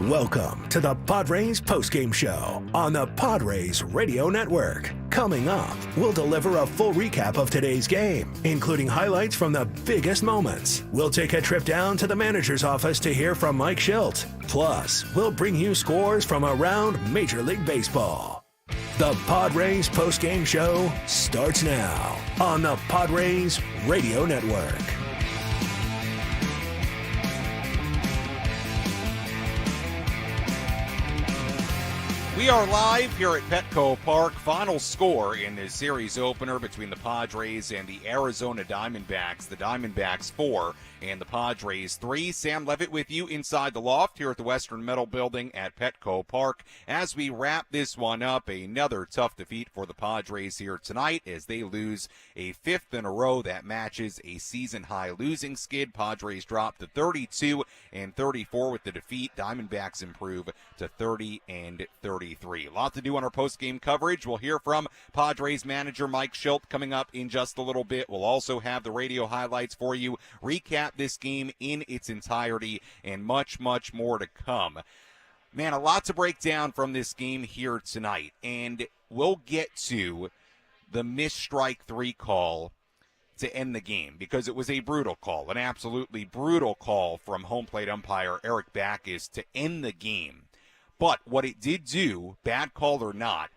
Welcome to the Padres Postgame Show on the Padres Radio Network. Coming up, we'll deliver a full recap of today's game, including highlights from the biggest moments. We'll take a trip down to the manager's office to hear from Mike Schilt. Plus, we'll bring you scores from around Major League Baseball. The Padres Postgame Show starts now on the Padres Radio Network. We are live here at Petco Park. Final score in the series opener between the Padres and the Arizona Diamondbacks. The Diamondbacks 4 and the Padres 3. Sam Levitt with you inside the loft here at the Western Metal Building at Petco Park. As we wrap this one up, another tough defeat for the Padres here tonight as they lose a fifth in a row. That matches a season-high losing skid. Padres drop to 32 and 34 with the defeat. Diamondbacks improve to 30 and 33. A lot to do on our post-game coverage. We'll hear from Padres manager Mike Schilt coming up in just a little bit. We'll also have the radio highlights for you, recap this game in its entirety, and much, much more to come. Man, a lot to break down from this game here tonight, and we'll get to the missed strike three call to end the game because it was a brutal call, an absolutely brutal call from home plate umpire Eric Backus to end the game. But what it did do, bad call or not,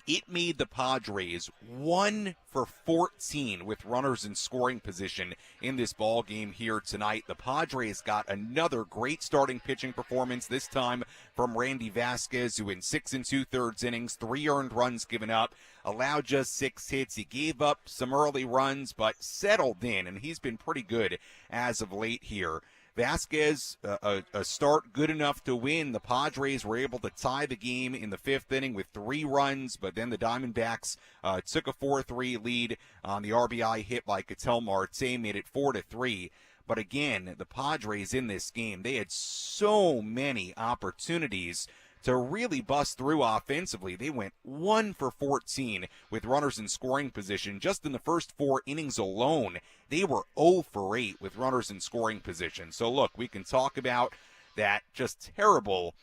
it made the Padres 1 for 14 with runners in scoring position in this ball game here tonight. The Padres got another great starting pitching performance, this time from Randy Vasquez, who in 6 2/3 innings, 3 earned runs given up, allowed just 6 hits. He gave up some early runs, but settled in, and he's been pretty good as of late here. Vasquez, a start good enough to win. The Padres were able to tie the game in the 5th inning with 3 runs, but then the Diamondbacks took a 4-3 lead on the RBI hit by Ketel Marte, made it 4-3. But again, the Padres in this game, they had so many opportunities to really bust through offensively. They went 1 for 14 with runners in scoring position. Just in the first 4 innings alone, they were 0 for 8 with runners in scoring position. So look, we can talk about that just terrible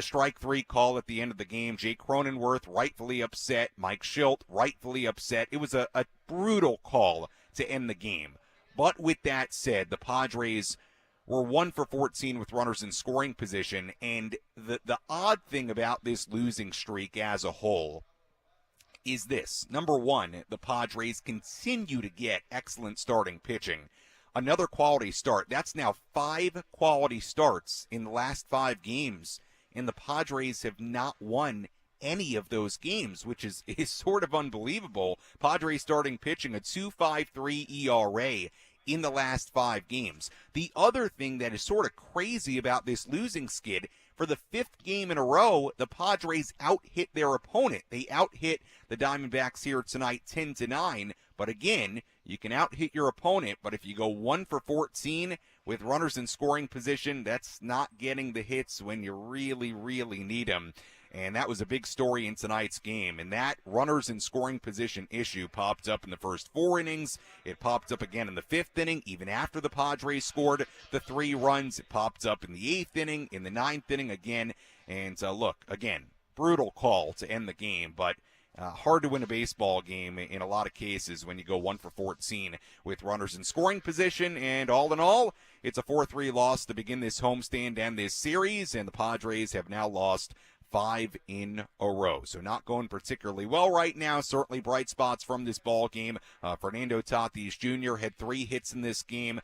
strike three call at the end of the game. Jake Cronenworth rightfully upset. Mike Schilt rightfully upset. It was a brutal call to end the game. But with that said, the Padres were 1 for 14 with runners in scoring position, and the odd thing about this losing streak as a whole is this. Number one, the Padres continue to get excellent starting pitching. Another quality start. That's now 5 quality starts in the last 5 games, and the Padres have not won any of those games, which is sort of unbelievable. Padres starting pitching a 2.53 ERA in the last 5 games. The other thing that is sort of crazy about this losing skid, for the 5th game in a row, the Padres out-hit their opponent. They out-hit the Diamondbacks here tonight 10-9. But again, you can out-hit your opponent, but if you go 1 for 14 with runners in scoring position, that's not getting the hits when you really, really need them. And that was a big story in tonight's game. And that runners in scoring position issue popped up in the first 4 innings. It popped up again in the 5th inning, even after the Padres scored the 3 runs. It popped up in the 8th inning, in the 9th inning again. And look, again, brutal call to end the game, but hard to win a baseball game in a lot of cases when you go 1 for 14 with runners in scoring position. And all in all, it's a 4-3 loss to begin this homestand and this series. And the Padres have now lost 5 in a row. So not going particularly well right now. Certainly bright spots from this ball game. Fernando Tatis Jr. had 3 hits in this game.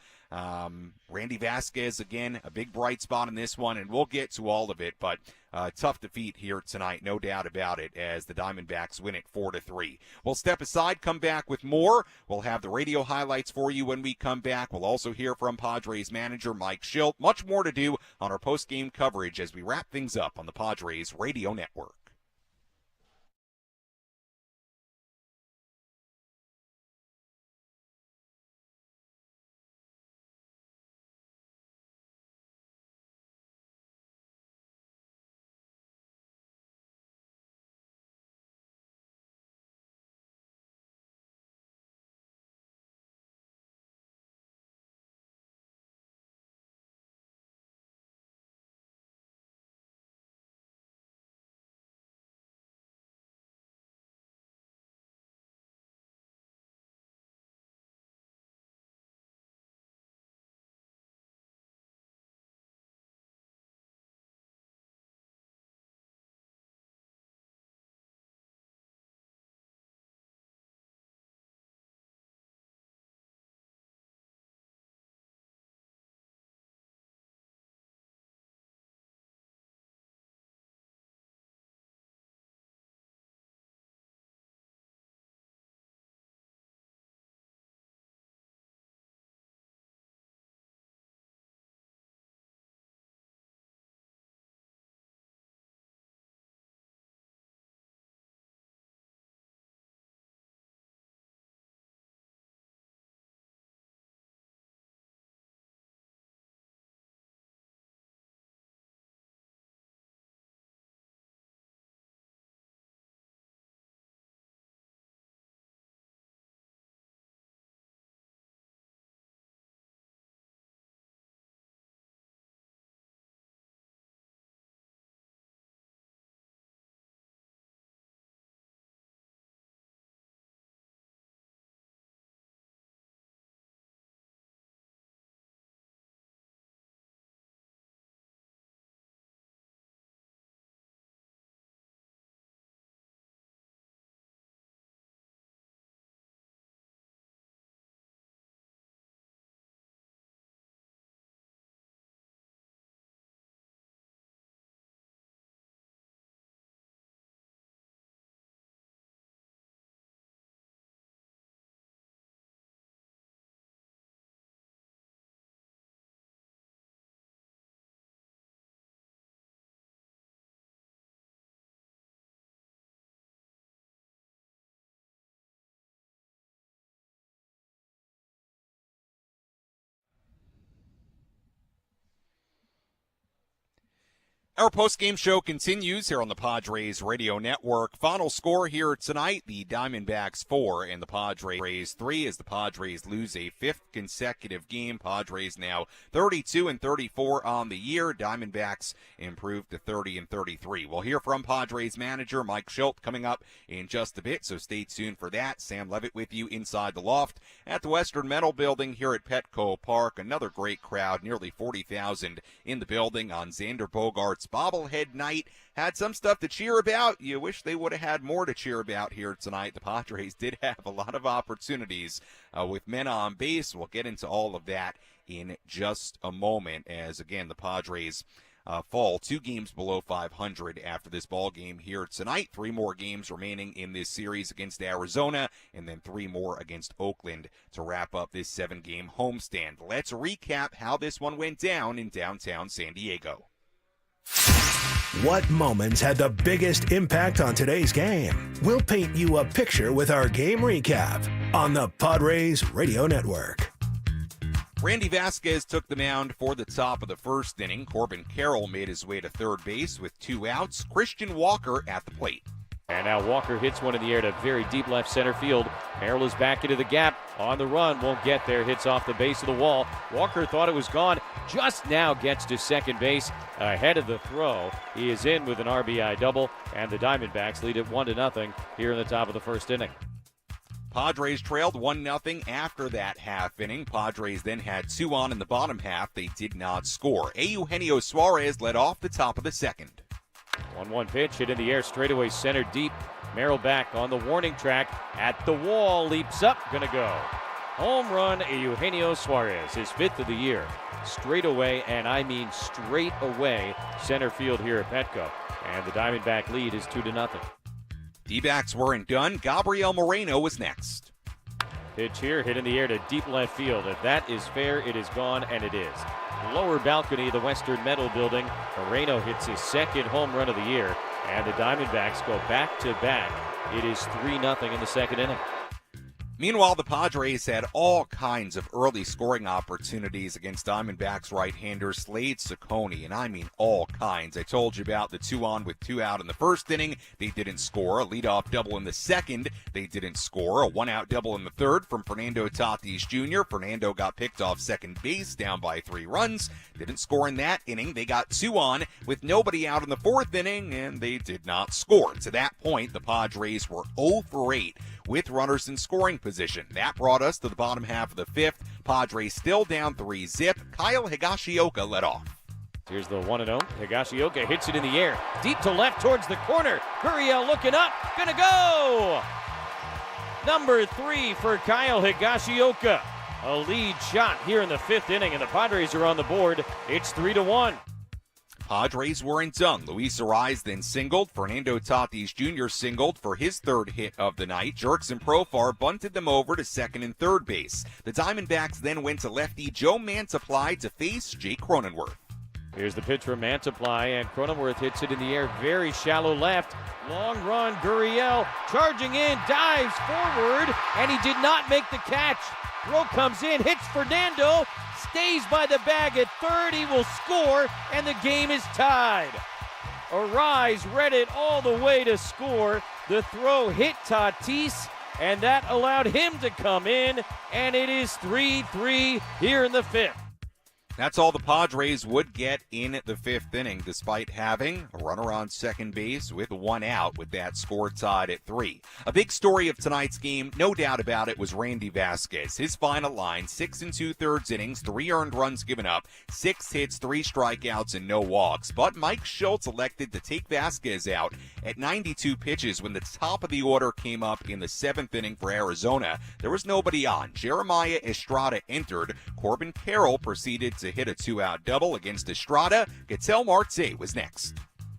Randy Vasquez, again, a big bright spot in this one, and we'll get to all of it, but tough defeat here tonight, no doubt about it, as the Diamondbacks win it 4-3. We'll step aside, come back with more. We'll have the radio highlights for you when we come back. We'll also hear from Padres manager Mike Schilt. Much more to do on our post-game coverage as we wrap things up on the Padres Radio Network. Our post-game show continues here on the Padres Radio Network. Final score here tonight, the Diamondbacks 4 and the Padres 3 as the Padres lose a fifth consecutive game. Padres now 32-34 on the year. Diamondbacks improved to 30-33. We'll hear from Padres manager Mike Schultz coming up in just a bit, so stay tuned for that. Sam Levitt with you inside the loft at the Western Metal Building here at Petco Park. Another great crowd, nearly 40,000 in the building on Xander Bogaerts' bobblehead night. Had some stuff to cheer about. You wish they would have had more to cheer about here tonight. The Padres did have a lot of opportunities with men on base. We'll get into all of that in just a moment as, again, the Padres fall 2 games below 500 after this ball game here tonight. 3 more games remaining in this series against Arizona, and then 3 more against Oakland to wrap up this 7-game homestand. Let's recap how this one went down in downtown San Diego. What moments had the biggest impact on today's game? We'll paint you a picture with our game recap on the Padres Radio Network. Randy Vasquez took the mound for the top of the first inning. Corbin Carroll made his way to third base with 2 outs. Christian Walker at the plate. And now Walker hits one in the air to very deep left center field. Merrill is back into the gap. On the run, won't get there. Hits off the base of the wall. Walker thought it was gone. Just now gets to second base ahead of the throw. He is in with an RBI double, and the Diamondbacks lead it 1-0 here in the top of the first inning. Padres trailed 1-0 after that half inning. Padres then had 2 on in the bottom half. They did not score. Eugenio Suarez led off the top of the second. 1-1 pitch, hit in the air, straightaway center deep. Merrill back on the warning track, at the wall, leaps up, gonna go. Home run, Eugenio Suarez, his 5th of the year. Straight away, and I mean straight away, center field here at Petco. And the Diamondback lead is 2-0. D-backs weren't done. Gabriel Moreno was next. Pitch here, hit in the air to deep left field. If that is fair, it is gone, and it is. Lower balcony of the Western Metal Building. Moreno hits his 2nd home run of the year, and the Diamondbacks go back-to-back. It is 3-0 in the second inning. Meanwhile, the Padres had all kinds of early scoring opportunities against Diamondbacks right-hander Slade Ciccone, and I mean all kinds. I told you about the 2 on with 2 out in the first inning. They didn't score. A leadoff double in the second. They didn't score. A 1-out double in the third from Fernando Tatis Jr. Fernando got picked off second base, down by 3 runs. Didn't score in that inning. They got 2 on with nobody out in the 4th inning, and they did not score. To that point, the Padres were 0 for 8 with runners in scoring position. That brought us to the bottom half of the 5th. Padres still down 3-zip. Kyle Higashioka led off. Here's the 1-0. Higashioka hits it in the air. Deep to left towards the corner. Gurriel looking up. Gonna go! Number 3 for Kyle Higashioka. A lead shot here in the 5th inning, and the Padres are on the board. It's 3-1. Padres weren't done. Luis Arraez then singled. Fernando Tatis Jr. singled for his 3rd hit of the night. Jerks and Profar bunted them over to 2nd and 3rd base. The Diamondbacks then went to lefty Joe Mantiply to face Jake Cronenworth. Here's the pitch from Mantiply, and Cronenworth hits it in the air, very shallow left. Long run, Gurriel charging in, dives forward, and he did not make the catch. Throw comes in, hits Fernando, stays by the bag at 3rd. He will score, and the game is tied. Arraez read it all the way to score. The throw hit Tatis, and that allowed him to come in, and it is 3-3 here in the 5th. That's all the Padres would get in the 5th inning, despite having a runner on second base with 1 out, with that score tied at 3. A big story of tonight's game, no doubt about it, was Randy Vasquez. His final line, 6 2/3 innings, 3 earned runs given up, 6 hits, 3 strikeouts, and no walks. But Mike Schultz elected to take Vasquez out at 92 pitches when the top of the order came up in the 7th inning for Arizona. There was nobody on. Jeremiah Estrada entered. Corbin Carroll proceeded to hit a 2-out double against Estrada. Ketel Marte was next.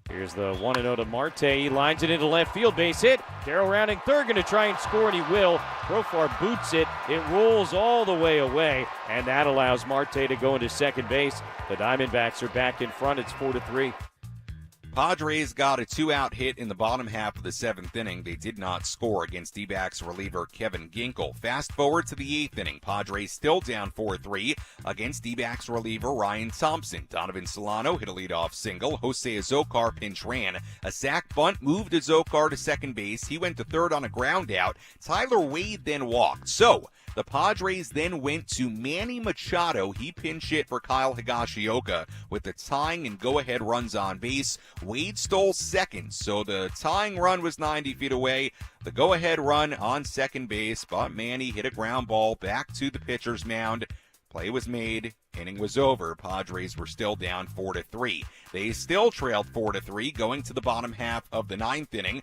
Here's the 1-0 to Marte. He lines it into left field, base hit. Carroll rounding 3rd, going to try and score, and he will. Profar boots it. It rolls all the way away, and that allows Marte to go into second base. The Diamondbacks are back in front. It's 4-3. Padres got a 2-out hit in the bottom half of the 7th inning. They did not score against D-backs reliever Kevin Ginkel. Fast forward to the 8th inning. Padres still down 4-3 against D-backs reliever Ryan Thompson. Donovan Solano hit a leadoff single. Jose Azocar pinch ran. A sac bunt moved Azocar to second base. He went to third on a ground out. Tyler Wade then walked. So the Padres then went to Manny Machado. He pinch hit for Kyle Higashioka with the tying and go-ahead runs on base. Wade stole second, so the tying run was 90 feet away. The go-ahead run on second base, but Manny hit a ground ball back to the pitcher's mound. Play was made. Inning was over. Padres were still down 4-3. They still trailed 4-3 going to the bottom half of the 9th inning.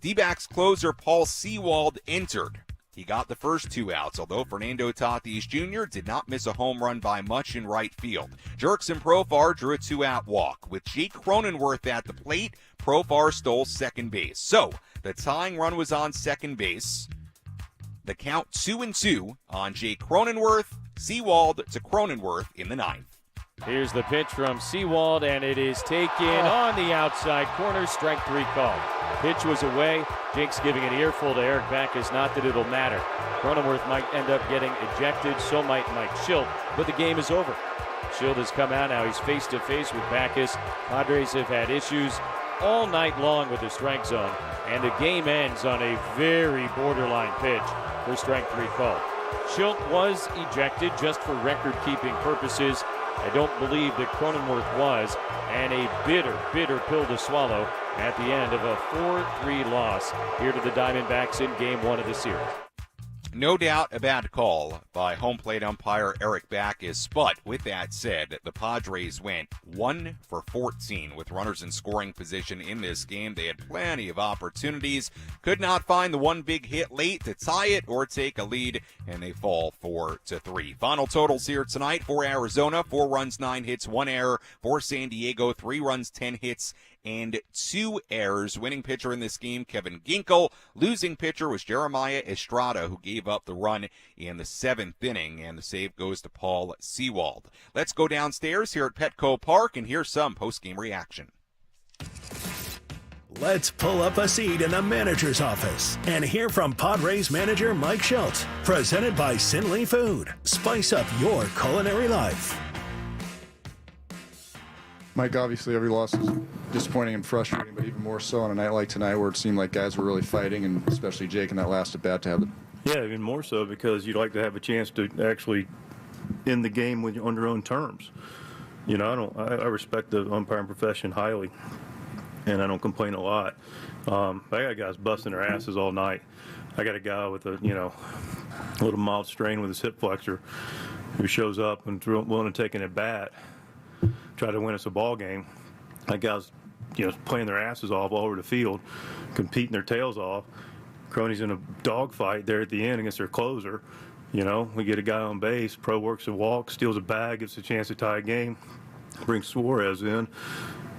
D-backs closer Paul Sewald entered. He got the first 2 outs, although Fernando Tatis Jr. did not miss a home run by much in right field. Jerkson Profar drew a 2-out walk. With Jake Cronenworth at the plate, Profar stole second base. So, the tying run was on second base. The count 2-2 on Jake Cronenworth. Sewald to Cronenworth in the 9th. Here's the pitch from Sewald, and it is taken on the outside corner. Strike 3 call. Pitch was away. Jake's giving an earful to Eric Backus. Not that it'll matter. Cronenworth might end up getting ejected. So might Mike Schilt. But the game is over. Schilt has come out now. He's face-to-face with Backus. Padres have had issues all night long with the strike zone. And the game ends on a very borderline pitch for strike 3 call. Schilt was ejected just for record-keeping purposes. I don't believe that Cronenworth was, and a bitter, bitter pill to swallow at the end of a 4-3 loss here to the Diamondbacks in Game 1 of the series. No doubt a bad call by home plate umpire Eric Backus, but with that said, the Padres went 1 for 14 with runners in scoring position in this game. They had plenty of opportunities, could not find the one big hit late to tie it or take a lead, and they fall 4-3. Final totals here tonight for Arizona: 4 runs, 9 hits, 1 error. For San Diego, 3 runs, 10 hits, and 2 errors. Winning pitcher in this game, Kevin Ginkel. Losing pitcher was Jeremiah Estrada, who gave up the run in the 7th inning, and the save goes to Paul Sewald. Let's go downstairs here at Petco Park and hear some post-game reaction. Let's pull up a seat in the manager's office and hear from Padres manager Mike Schilt. Presented by Sinley Food. Spice up your culinary life. Mike, obviously every loss is disappointing and frustrating, but even more so on a night like tonight where it seemed like guys were really fighting, and especially Jake in that last at bat to have the... Yeah, even more so because you'd like to have a chance to actually end the game on your own terms. You know, I respect the umpiring profession highly, and I don't complain a lot. I got guys busting their asses all night. I got a guy with a little mild strain with his hip flexor who shows up and willing to take an at bat, try to win us a ball game. Like guys, playing their asses off all over the field, competing their tails off. Crony's in a dogfight there at the end against their closer. We get a guy on base, Pro works a walk, steals a bag, gets a chance to tie a game, brings Suarez in.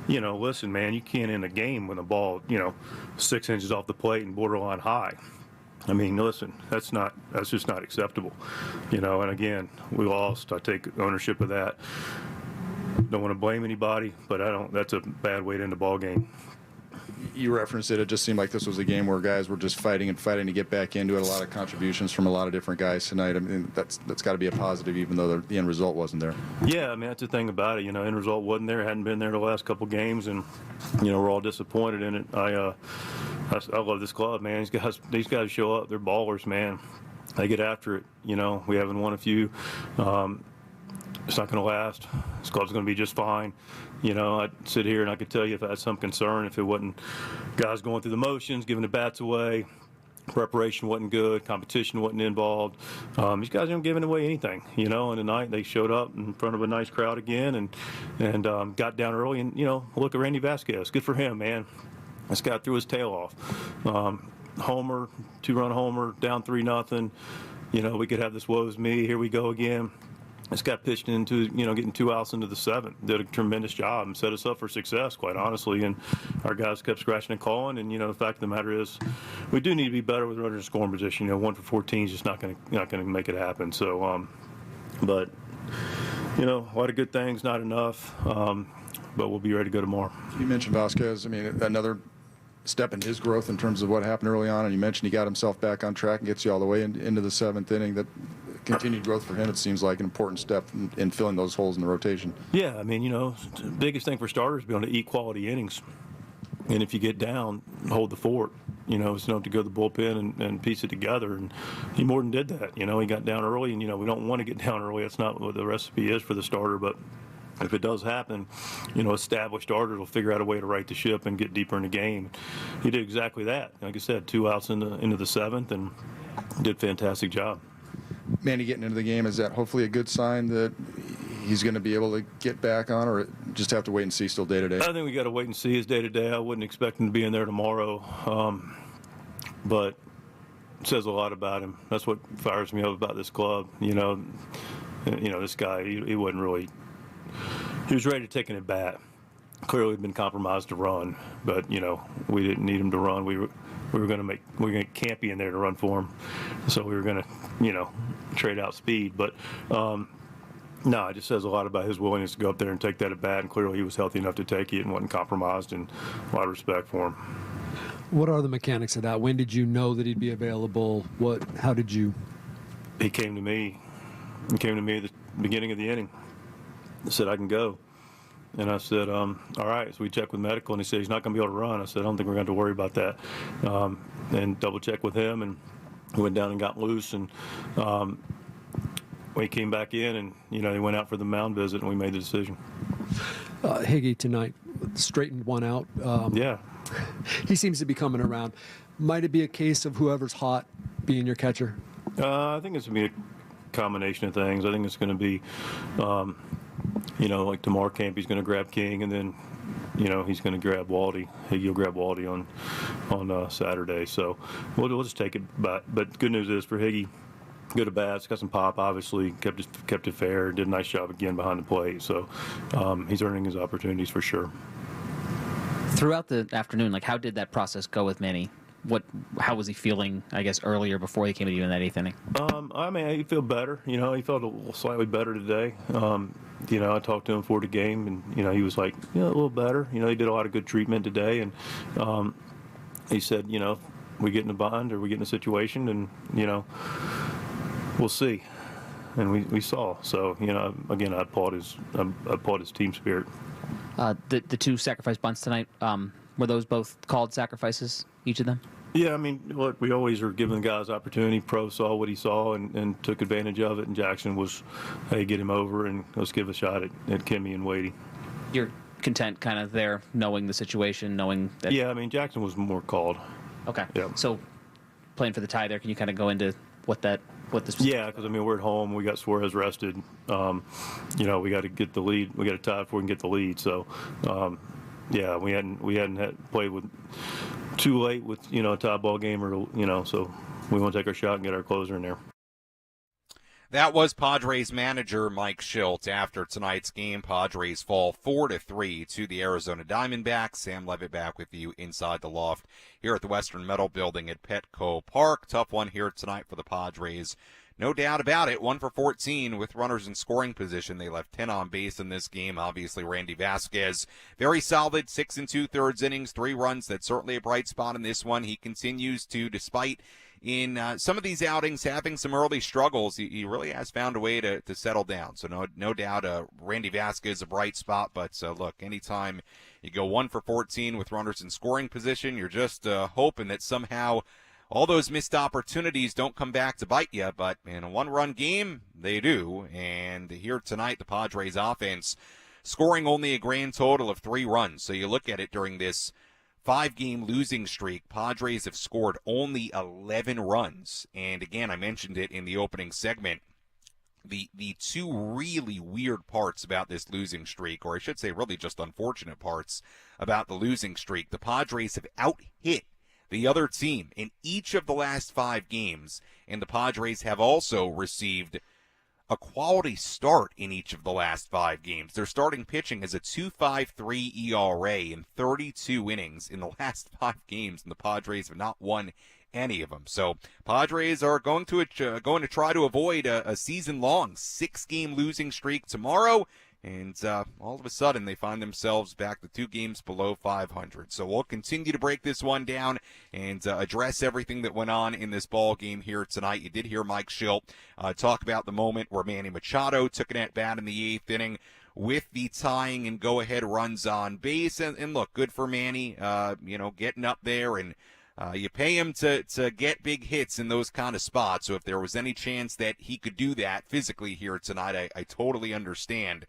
Listen, man, you can't end a game when the ball, 6 inches off the plate and borderline high. I mean, listen, that's just not acceptable. And again, we lost. I take ownership of that. Don't want to blame anybody, but that's a bad way to end the ball game. You referenced it. It just seemed like this was a game where guys were just fighting to get back into it. A lot of contributions from a lot of different guys tonight. I mean, that's got to be a positive, even though the end result wasn't there. Yeah, I mean, that's the thing about it. End result wasn't there. Hadn't been there the last couple games, and we're all disappointed in it. I love this club, man. These guys show up. They're ballers, man. They get after it. We haven't won a few. It's not going to last. This club's going to be just fine. I'd sit here and I could tell you if I had some concern, if it wasn't guys going through the motions, giving the bats away, preparation wasn't good, competition wasn't involved. These guys aren't giving away anything, and tonight they showed up in front of a nice crowd again and got down early. And, look at Randy Vasquez. Good for him, man. This guy threw his tail off. Homer, 2-run homer, down 3-0. We could have this woes me. Here we go again. This got pitched into, getting 2 outs into the 7th. Did a tremendous job and set us up for success, quite honestly. And our guys kept scratching and clawing. And, the fact of the matter is we do need to be better with runners in scoring position. 1 for 14 is just not going to make it happen. So, but, a lot of good things, not enough. but we'll be ready to go tomorrow. You mentioned Vasquez. I mean, another step in his growth in terms of what happened early on, and you mentioned he got himself back on track and gets you all the way into the 7th inning. That continued growth for him, it seems like an important step in filling those holes in the rotation. Yeah, I mean, the biggest thing for starters is being able to eat quality innings. And if you get down, hold the fort. It's enough to go to the bullpen and piece it together. And he more than did that. He got down early, and, we don't want to get down early. That's not what the recipe is for the starter. But if it does happen, established starters will figure out a way to right the ship and get deeper in the game. He did exactly that. Like I said, 2 outs into the 7th, and did a fantastic job. Manny getting into the game, is that hopefully a good sign that he's going to be able to get back on, or just have to wait and see still day to day? I think we got to wait and see his day to day. I wouldn't expect him to be in there tomorrow, but it says a lot about him. That's what fires me up about this club. This guy, he wasn't really. He was ready to take an at bat. Clearly, he'd been compromised to run, but we didn't need him to run. We were going to Campy in there to run for him, so we were going to trade out speed. But no, it just says a lot about his willingness to go up there and take that at bat. And clearly, he was healthy enough to take it and wasn't compromised. And a lot of respect for him. What are the mechanics of that? When did you know that he'd be available? How did you? He came to me. He came to me at the beginning of the inning. He said, "I can go." And I said, all right. So we checked with medical, and he said he's not going to be able to run. I said, I don't think we're going to have to worry about that. And double-checked with him, and we went down and got loose. And we came back in, and, they went out for the mound visit, and we made the decision. Higgy tonight straightened one out. Yeah. He seems to be coming around. Might it be a case of whoever's hot being your catcher? I think it's going to be a combination of things. I think it's going to be like tomorrow camp, he's going to grab King, and then, he's going to grab Waldy. He'll grab Waldy on Saturday. So we'll just take it. But good news is for Higgy, good at bats, got some pop. Obviously, kept it fair. Did a nice job again behind the plate. So he's earning his opportunities for sure. Throughout the afternoon, how did that process go with Manny? How was he feeling, I guess, earlier before he came to you in that 8th inning? I mean, he felt better. He felt a little slightly better today. I talked to him before the game, and, he was like, a little better. He did a lot of good treatment today, and he said, we get in a bind or we get in a situation, and, we'll see. And we saw. So, again, I applaud his team spirit. The 2 sacrifice bunts tonight, were those both called sacrifices, each of them? Yeah, I mean, look, we always are giving guys opportunity. Pro saw what he saw and took advantage of it, and Jackson was, hey, get him over and let's give a shot at Kimmy and Wadey. You're content kind of there, knowing the situation, knowing that... Yeah, I mean, Jackson was more called. Okay. Yeah. So playing for the tie there, can you kind of go into what the... Yeah, because, I mean, we're at home. We got Suarez rested. We got to get the lead. We got to tie before we can get the lead. So, yeah, we hadn't played with too late with, a tie ball game or, so we want to take our shot and get our closer in there. That was Padres manager Mike Shildt. After tonight's game, Padres fall 4-3 to the Arizona Diamondbacks. Sam Levitt back with you inside the loft here at the Western Metal Building at Petco Park. Tough one here tonight for the Padres. No doubt about it, 1 for 14 with runners in scoring position. They left 10 on base in this game. Obviously, Randy Vasquez, very solid, 6 2/3 innings, 3 runs. That's certainly a bright spot in this one. He continues to, despite in some of these outings having some early struggles, he really has found a way to settle down. So no doubt Randy Vasquez a bright spot. But look, anytime you go 1 for 14 with runners in scoring position, you're just hoping that somehow all those missed opportunities don't come back to bite you. But in a 1-run game, they do. And here tonight, the Padres offense scoring only a grand total of 3 runs. So you look at it during this 5-game losing streak, Padres have scored only 11 runs. And again, I mentioned it in the opening segment. The 2 really weird parts about this losing streak, or I should say really just unfortunate parts about the losing streak, the Padres have out-hit the other team in each of the last 5 games, and the Padres have also received a quality start in each of the last 5 games. Their starting pitching has a 2.53 ERA in 32 innings in the last 5 games, and the Padres have not won any of them. So Padres are going to try to avoid a season-long 6-game losing streak tomorrow. And all of a sudden, they find themselves back to 2 games below 500. So we'll continue to break this one down and address everything that went on in this ball game here tonight. You did hear Mike Schilt talk about the moment where Manny Machado took an at-bat in the 8th inning with the tying and go-ahead runs on base. And look, good for Manny, getting up there, and you pay him to get big hits in those kind of spots. So if there was any chance that he could do that physically here tonight, I totally understand.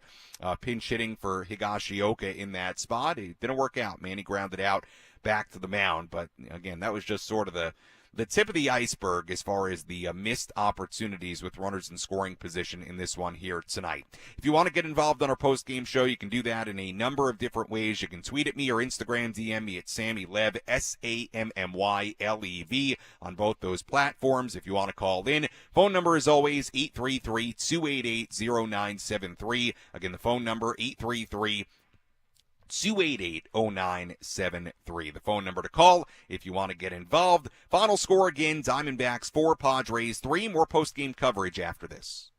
Pinch hitting for Higashioka in that spot. It didn't work out. Manny grounded out back to the mound. But, again, that was just sort of the tip of the iceberg as far as the missed opportunities with runners in scoring position in this one here tonight. If you want to get involved on our post-game show, you can do that in a number of different ways. You can tweet at me or Instagram DM me at SammyLev, SammyLev, on both those platforms. If you want to call in, phone number is always 833-288-0973. Again, the phone number 833-288-0973. The phone number to call if you want to get involved. Final score again, Diamondbacks 4, Padres 3. More post-game coverage after this.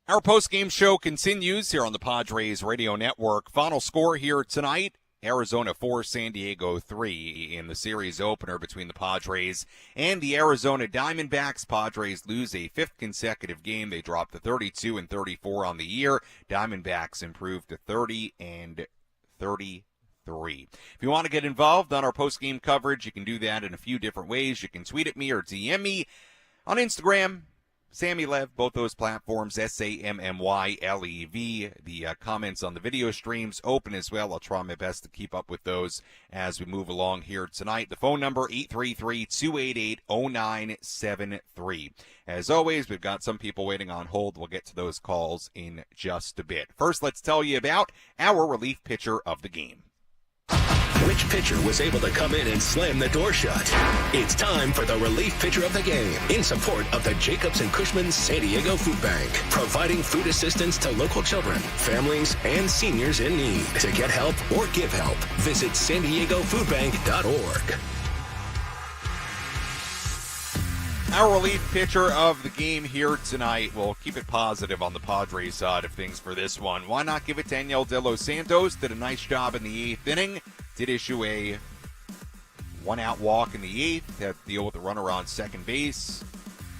Our post-game show continues here on the Padres Radio Network. Final score here tonight, Arizona 4, San Diego 3 in the series opener between the Padres and the Arizona Diamondbacks. Padres lose a 5th consecutive game. They drop to 32-34 on the year. Diamondbacks improve to 30-33. If you want to get involved on our post-game coverage, you can do that in a few different ways. You can tweet at me or DM me on Instagram. Sammy Lev, both those platforms, SammyLev. The comments on the video streams open as well. I'll try my best to keep up with those as we move along here tonight. The phone number, 833-288-0973. As always, we've got some people waiting on hold. We'll get to those calls in just a bit. First, let's tell you about our relief pitcher of the game. which pitcher was able to come in and slam the door shut. It's time for the relief pitcher of the game in support of the Jacobs and Cushman San Diego Food Bank, providing food assistance to local children, families, and seniors in need. To get help or give help, visit SanDiegoFoodBank.org. Our relief pitcher of the game here tonight. We'll keep it positive on the Padres side of things for this one. Why not give it to Daniel De Los Santos? Did a nice job in the 8th inning. Did issue a one-out walk in the 8th. Had to deal with the runner on second base,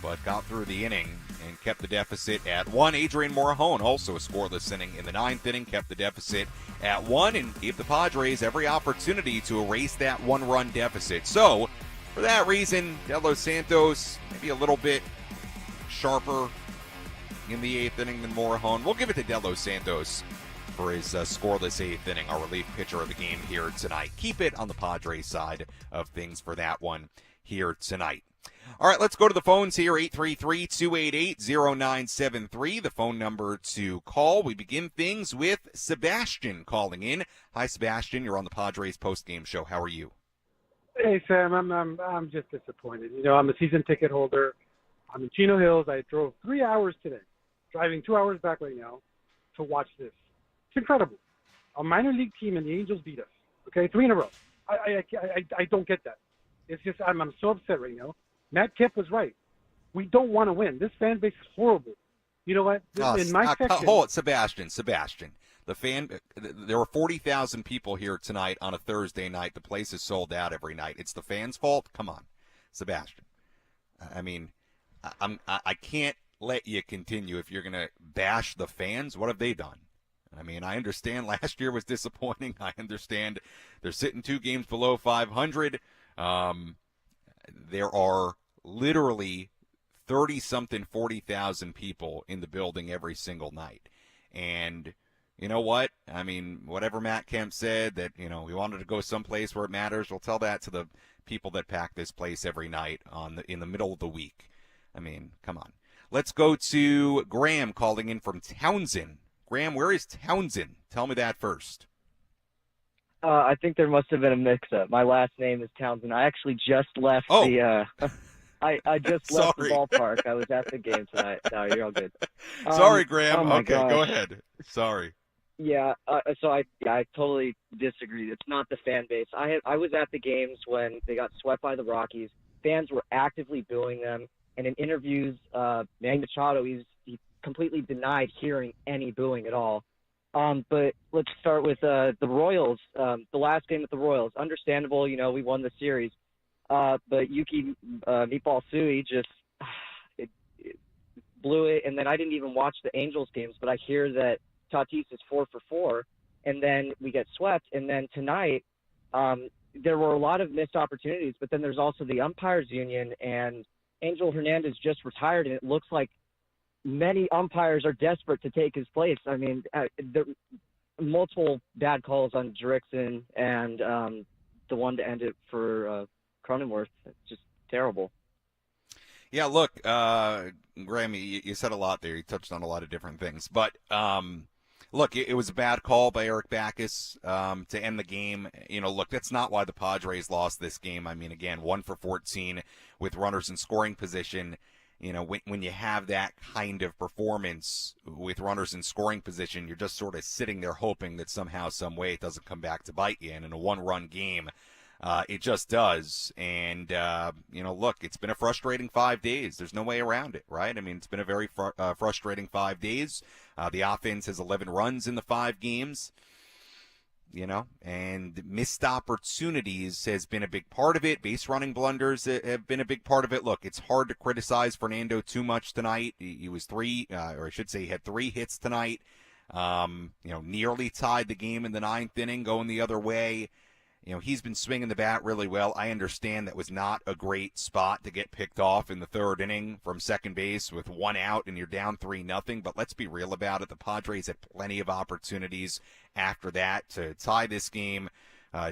but got through the inning and kept the deficit at 1. Adrian Morejon also a scoreless inning in the 9th inning, kept the deficit at 1, and gave the Padres every opportunity to erase that one-run deficit. So, for that reason, De Los Santos maybe a little bit sharper in the 8th inning than Morejon. We'll give it to De Los Santos for his scoreless 8th inning, our relief pitcher of the game here tonight. Keep it on the Padres side of things for that one here tonight. All right, let's go to the phones here, 833-288-0973, the phone number to call. We begin things with Sebastian calling in. Hi, Sebastian. You're on the Padres postgame show. How are you? Hey, Sam, I'm just disappointed. You know, I'm a season ticket holder. I'm in Chino Hills. I drove 3 hours today, driving 2 hours back right now to watch this. It's incredible. A minor league team and the Angels beat us. Okay, 3 in a row. I don't get that. It's just I'm so upset right now. Matt Kemp was right. We don't want to win. This fan base is horrible. You know what? In my section, hold it, Sebastian. There were 40,000 people here tonight on a Thursday night. The place is sold out every night. It's the fans' fault? Come on, Sebastian. I mean, I can't let you continue if you're going to bash the fans. What have they done? I mean, I understand last year was disappointing. I understand they're sitting 2 games below 500. There are literally 30-something, 40,000 people in the building every single night. And you know what? I mean, whatever Matt Kemp said, that, you know, we wanted to go someplace where it matters, we'll tell that to the people that pack this place every night in the middle of the week. I mean, come on. Let's go to Graham calling in from Townsend. Graham, where is Townsend? Tell me that first. I think there must have been a mix-up. My last name is Townsend. I actually just left I just left the ballpark. I was at the game tonight. No, you're all good. Sorry, Graham. Okay, gosh. Go ahead. Sorry. Yeah, so I totally disagree. It's not the fan base. I was at the games when they got swept by the Rockies. Fans were actively booing them, and in interviews, Manny Machado, he completely denied hearing any booing at all. But let's start with the Royals. The last game with the Royals, understandable. You know, we won the series, but Yuki Meatball Sui just it blew it. And then I didn't even watch the Angels games, but I hear that Tatis is 4 for 4, and then we get swept. And then tonight, there were a lot of missed opportunities, but then there's also the umpires union, and Angel Hernandez just retired, and it looks like many umpires are desperate to take his place. I mean, there multiple bad calls on Jurickson and the one to end it for Cronenworth. It's just terrible. Yeah, look, Graham, you said a lot there. You touched on a lot of different things. But, look, it was a bad call by Eric Backus to end the game. You know, look, that's not why the Padres lost this game. I mean, again, 1 for 14 with runners in scoring position. You know, when you have that kind of performance with runners in scoring position, you're just sort of sitting there hoping that somehow, some way, it doesn't come back to bite you. And in a one-run game, it just does. And, you know, look, it's been a frustrating 5 days. There's no way around it, right? I mean, it's been a very frustrating 5 days. The offense has 11 runs in the 5 games. You know, and missed opportunities has been a big part of it. Base running blunders have been a big part of it. Look, it's hard to criticize Fernando too much tonight. He was he had 3 hits tonight. You know, nearly tied the game in the 9th inning, going the other way. You know, he's been swinging the bat really well. I understand that was not a great spot to get picked off in the 3rd inning from second base with 1 out and you're down 3-0. But let's be real about it. The Padres had plenty of opportunities after that to tie this game,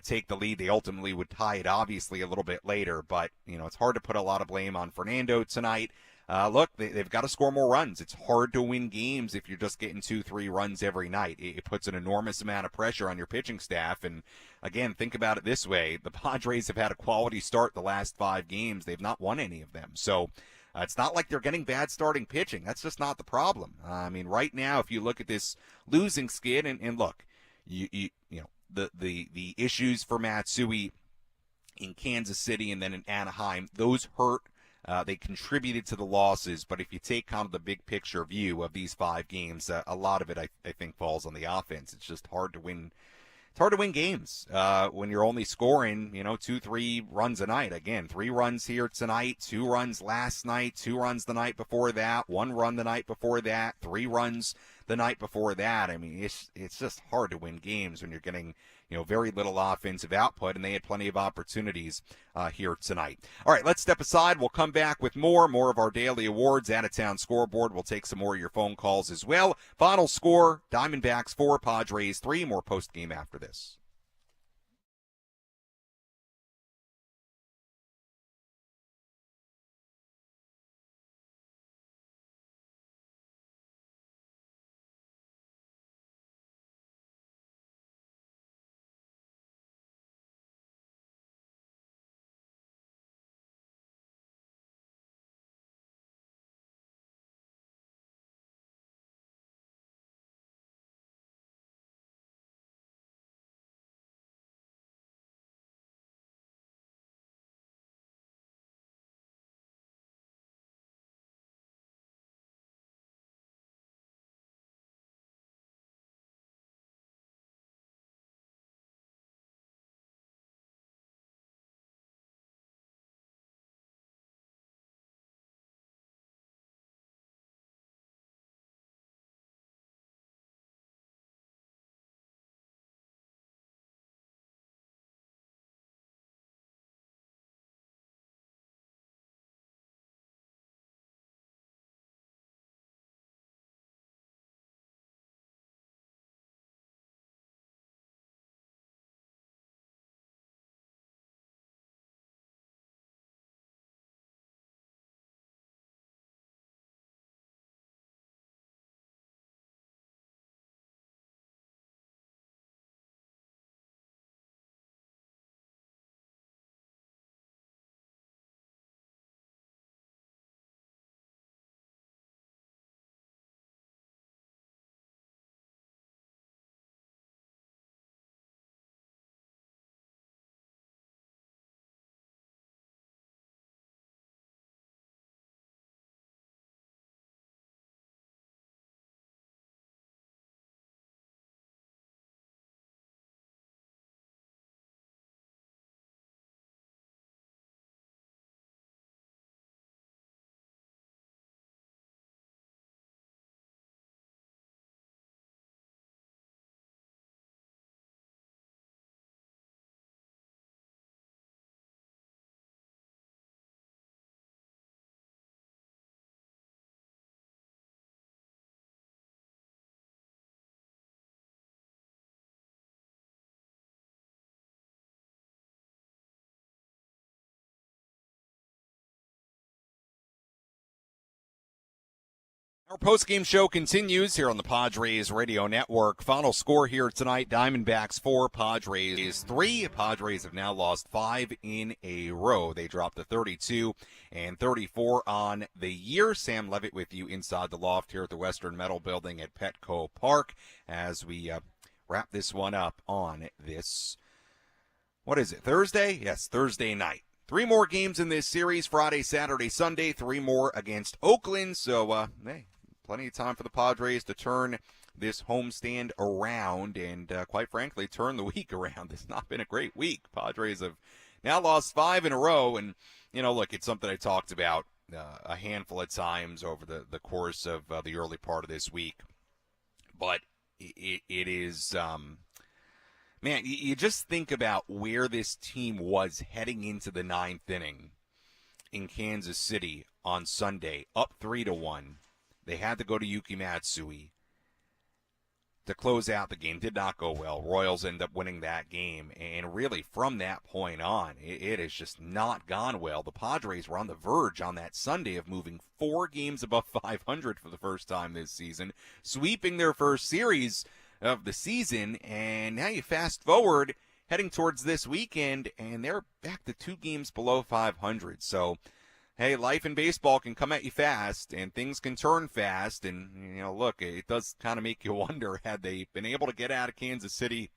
take the lead. They ultimately would tie it, obviously, a little bit later. But, you know, it's hard to put a lot of blame on Fernando tonight. look, they've got to score more runs. It's hard to win games if you're just getting 2-3 runs every night. It puts an enormous amount of pressure on your pitching staff. And again, think about it this way. The Padres have had a quality start the last 5 games. They've not won any of them. So it's not like they're getting bad starting pitching. That's just not the problem. I mean, right now, if you look at this losing skid, and look, you know, the issues for Matsui in Kansas City and then in Anaheim, those hurt. They contributed to the losses, but if you take kind of the big picture view of these 5 games, a lot of it I think falls on the offense. It's just hard to win. It's hard to win games when you're only scoring, 2-3 runs a night. Again, 3 runs here tonight, 2 runs last night, 2 runs the night before that, 1 run the night before that, 3 runs the night before that. I mean, it's just hard to win games when you're getting, very little offensive output, and they had plenty of opportunities here tonight. All right, let's step aside. We'll come back with more of our daily awards, out-of-town scoreboard. We'll take some more of your phone calls as well. Final score, Diamondbacks 4, Padres 3. More post-game after this. Our post-game show continues here on the Padres Radio Network. Final score here tonight, Diamondbacks 4, Padres 3. Padres have now lost 5 in a row. They dropped to 32 and 34 on the year. Sam Levitt with you inside the loft here at the Western Metal Building at Petco Park as we wrap this one up on this, what is it, Thursday? Yes, Thursday night. 3 more games in this series, Friday, Saturday, Sunday, 3 more against Oakland. So, hey, plenty of time for the Padres to turn this homestand around and, quite frankly, turn the week around. It's not been a great week. Padres have now lost 5 in a row. And, look, it's something I talked about a handful of times over the course of the early part of this week. But it is, man, you just think about where this team was heading into the 9th inning in Kansas City on Sunday, up 3-1. They had to go to Yuki Matsui. to close out the game. Did not go well. Royals end up winning that game. And really, from that point on, it has just not gone well. The Padres were on the verge on that Sunday of moving 4 games above 500 for the first time this season, sweeping their first series of the season. And now you fast forward, heading towards this weekend, and they're back to 2 games below 500. So, hey, life in baseball can come at you fast, and things can turn fast. And, look, it does kind of make you wonder, had they been able to get out of Kansas City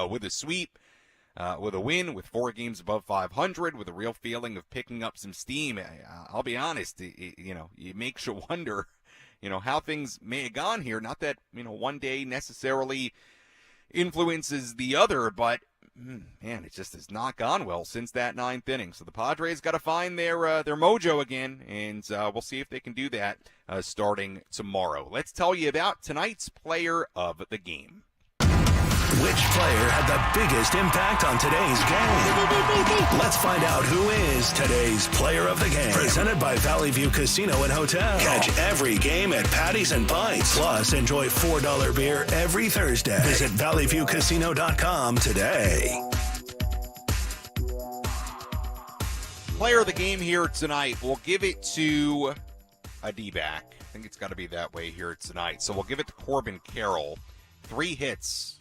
with a sweep, with a win, with 4 games above 500, with a real feeling of picking up some steam, I'll be honest, it makes you wonder, how things may have gone here. Not that, one day necessarily influences the other, but man, it just has not gone well since that 9th inning. So the Padres got to find their mojo again, and we'll see if they can do that starting tomorrow. Let's tell you about tonight's player of the game. Which player had the biggest impact on today's game? Let's find out who is today's player of the game. Presented by Valley View Casino and Hotel. Catch every game at Paddy's and Bites. Plus, enjoy $4 beer every Thursday. Visit valleyviewcasino.com today. Player of the game here tonight, we'll give it to a D-back. I think it's got to be that way here tonight. So we'll give it to Corbin Carroll. 3 hits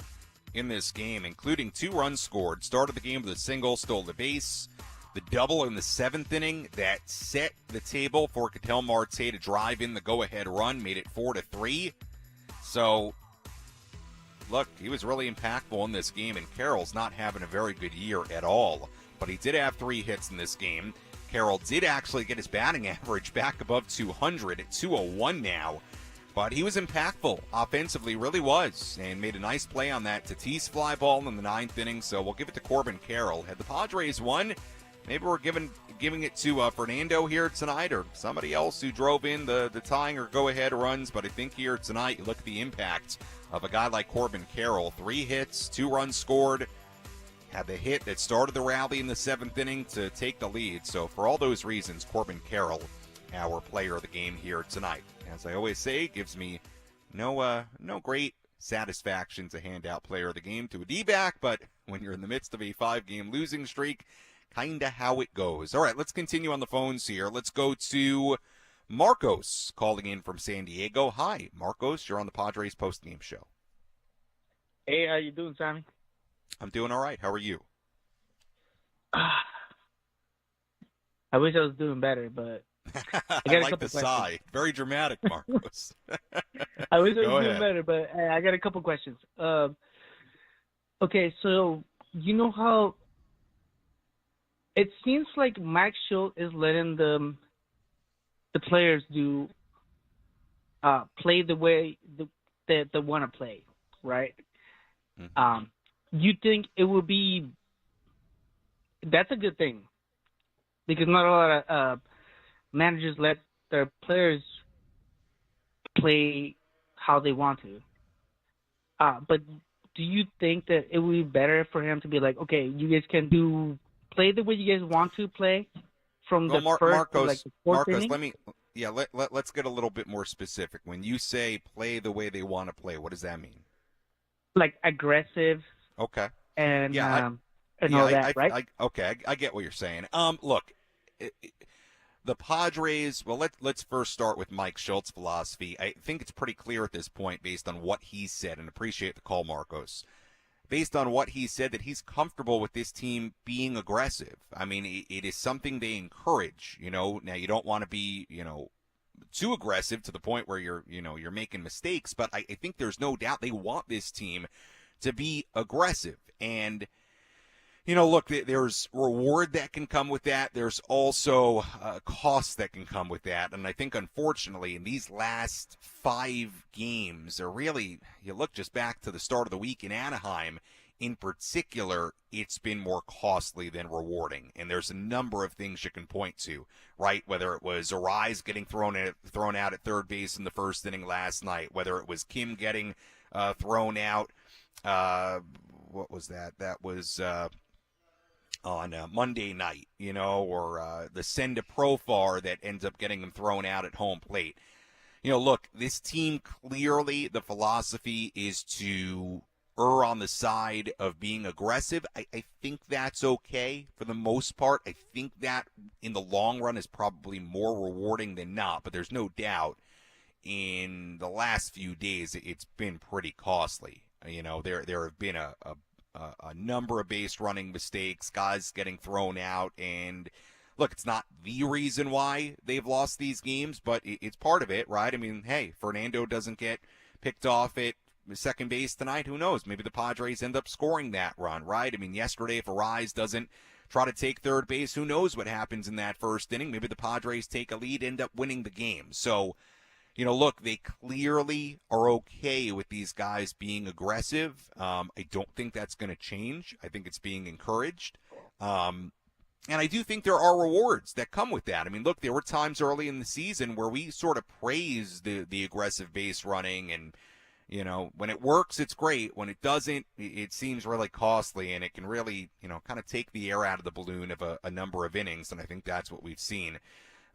in this game, including 2 runs scored. Started the game with a single, stole the base. The double in the 7th inning that set the table for Ketel Marte to drive in the go-ahead run, made it 4-3. So, look, he was really impactful in this game, and Carroll's not having a very good year at all. But he did have 3 hits in this game. Carroll did actually get his batting average back above 200 at 201 now. But he was impactful offensively, really was, and made a nice play on that Tatis fly ball in the 9th inning. So we'll give it to Corbin Carroll. Had the Padres won, maybe we're giving it to Fernando here tonight, or somebody else who drove in the tying or go-ahead runs. But I think here tonight, you look at the impact of a guy like Corbin Carroll. 3 hits, 2 runs scored. Had the hit that started the rally in the 7th inning to take the lead. So for all those reasons, Corbin Carroll, our player of the game here tonight. As I always say, gives me no great satisfaction to hand out player of the game to a D-back, but when you're in the midst of a 5-game losing streak, kind of how it goes. All right, let's continue on the phones here. Let's go to Marcos calling in from San Diego. Hi, Marcos. You're on the Padres postgame show. Hey, how you doing, Sammy? I'm doing all right. How are you? I wish I was doing better, but I like the sigh. Very dramatic, Marcos. I wish I was doing better, but I got a couple questions. Okay, so you know how it seems like Max Schultz is letting the players play the way that they want to play, right? Mm-hmm. You think it would be – that's a good thing because not a lot of managers let their players play how they want to. But do you think that it would be better for him to be like, okay, you guys can play the way you guys want to play from the first Marcos, to like the 4th Marcos, inning? let's get a little bit more specific. When you say play the way they want to play, what does that mean? Like aggressive. Okay. And all that, right? I get what you're saying. Look, the Padres, well, let's first start with Mike Schultz's philosophy. I think it's pretty clear at this point based on what he said, and appreciate the call, Marcos. Based on what he said, that he's comfortable with this team being aggressive. I mean, it is something they encourage, Now, you don't want to be, too aggressive to the point where you're making mistakes, but I think there's no doubt they want this team to be aggressive. And, look, there's reward that can come with that. There's also costs that can come with that. And I think, unfortunately, in these last 5 games, or really, you look just back to the start of the week in Anaheim, in particular, it's been more costly than rewarding. And there's a number of things you can point to, right? Whether it was Arise getting thrown out at third base in the 1st inning last night, whether it was Kim getting thrown out. What was that? That was on Monday night, or the send to Profar that ends up getting him thrown out at home plate. Look, this team clearly, the philosophy is to err on the side of being aggressive. I think that's okay for the most part. I think that in the long run is probably more rewarding than not, but there's no doubt in the last few days it's been pretty costly. There have been a number of base running mistakes, guys getting thrown out, and look, it's not the reason why they've lost these games, but it's part of it, right? I mean, hey, Fernando doesn't get picked off at second base tonight. Who knows? Maybe the Padres end up scoring that run, right? I mean, yesterday, if Arise doesn't try to take third base, who knows what happens in that first inning? Maybe the Padres take a lead, end up winning the game. So, look, they clearly are okay with these guys being aggressive. I don't think that's going to change. I think it's being encouraged. And I do think there are rewards that come with that. I mean, look, there were times early in the season where we sort of praised the aggressive base running, and, when it works, it's great. When it doesn't, it seems really costly, and it can really, kind of take the air out of the balloon of a number of innings, and I think that's what we've seen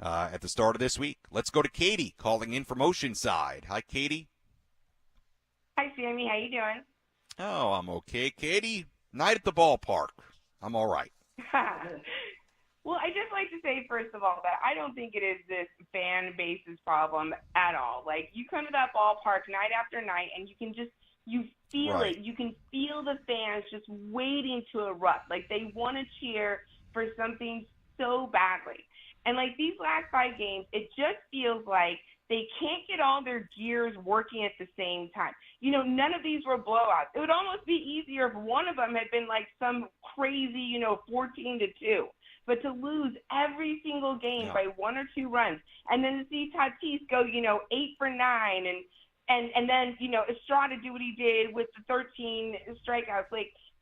at the start of this week. Let's go to Katie, calling in from Oceanside. Hi, Katie. Hi, Sammy. How you doing? Oh, I'm okay, Katie. Night at the ballpark. I'm all right. Well, I just like to say, first of all, that I don't think it is this fan base's problem at all. Like, you come to that ballpark night after night, and you feel right. it. You can feel the fans just waiting to erupt. Like, they want to cheer for something so badly. And, like, these last 5 games, it just feels like they can't get all their gears working at the same time. None of these were blowouts. It would almost be easier if one of them had been like some crazy, 14-2. But to lose every single game by 1 or 2 runs, and then to see Tatis go, 8 for 9, and then, Estrada do what he did with the 13 strikeouts,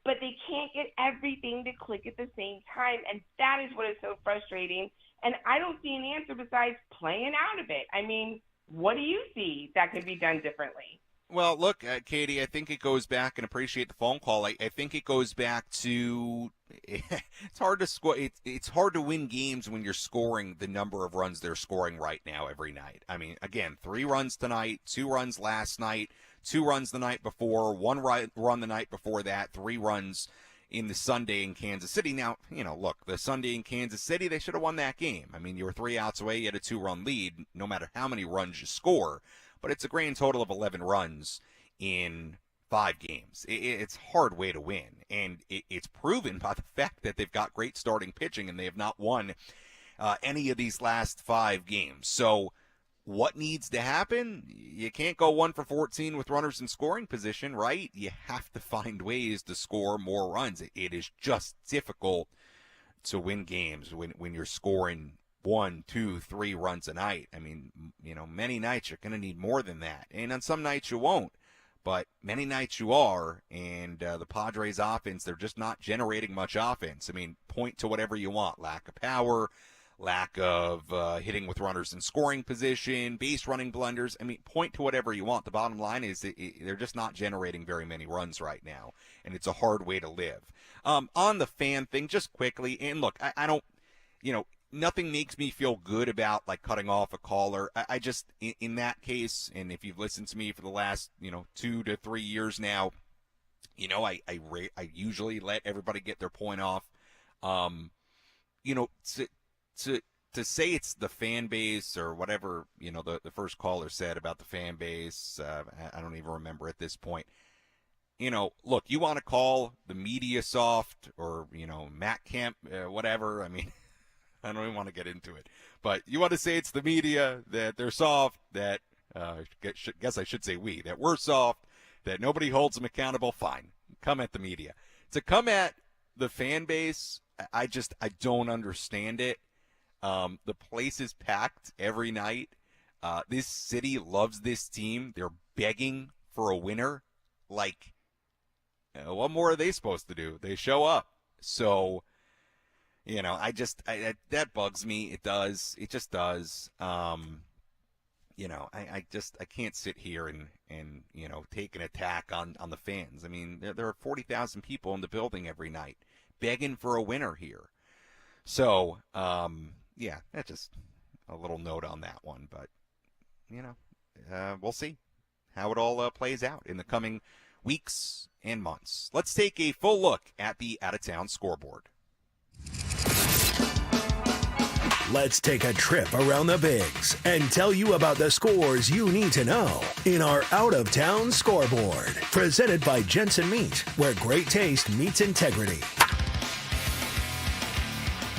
but they can't get everything to click at the same time, and that is what is so frustrating. And I don't see an answer besides playing out of it. I mean, what do you see that could be done differently? Well, look, Katie, I think it goes back, and appreciate the phone call. I think it goes back to it's hard to score. It's hard to win games when you're scoring the number of runs they're scoring right now every night. I mean, again, 3 runs tonight, 2 runs last night, 2 runs the night before, 1 run the night before that, 3 runs in the Sunday in Kansas City. Now, look, the Sunday in Kansas City, they should have won that game. I mean, you were 3 outs away, you had a 2-run lead, no matter how many runs you score. But it's a grand total of 11 runs in 5 games. It's a hard way to win, and it's proven by the fact that they've got great starting pitching, and they have not won any of these last 5 games. So what needs to happen? You can't go 1 for 14 with runners in scoring position, right? You have to find ways to score more runs. It is just difficult to win games when you're scoring 1, 2, 3 runs a night. I mean, many nights you're going to need more than that. And on some nights you won't. But many nights you are, and the Padres offense, they're just not generating much offense. I mean, point to whatever you want. Lack of power, lack of hitting with runners in scoring position, base running blunders. I mean, point to whatever you want. The bottom line is they're just not generating very many runs right now, and it's a hard way to live. On the fan thing, just quickly, and look, I don't, nothing makes me feel good about like cutting off a caller. I just, in that case, and if you've listened to me for the last, 2 to 3 years now, I usually let everybody get their point off. To say it's the fan base or whatever, the first caller said about the fan base, I don't even remember at this point. Look, you want to call the media soft or, Matt Kemp, whatever. I mean, I don't even want to get into it. But you want to say it's the media, that they're soft, that, guess I should say that we're soft, that nobody holds them accountable, fine. Come at the media. To come at the fan base, I don't understand it. The place is packed every night. This city loves this team. They're begging for a winner. Like, what more are they supposed to do? They show up. So, that bugs me. It does. It just does. I can't sit here and take an attack on the fans. I mean, there are 40,000 people in the building every night begging for a winner here. So, that's just a little note on that one. But, we'll see how it all plays out in the coming weeks and months. Let's take a full look at the out-of-town scoreboard. Let's take a trip around the Bigs and tell you about the scores you need to know in our out-of-town scoreboard. Presented by Jensen Meat, where great taste meets integrity.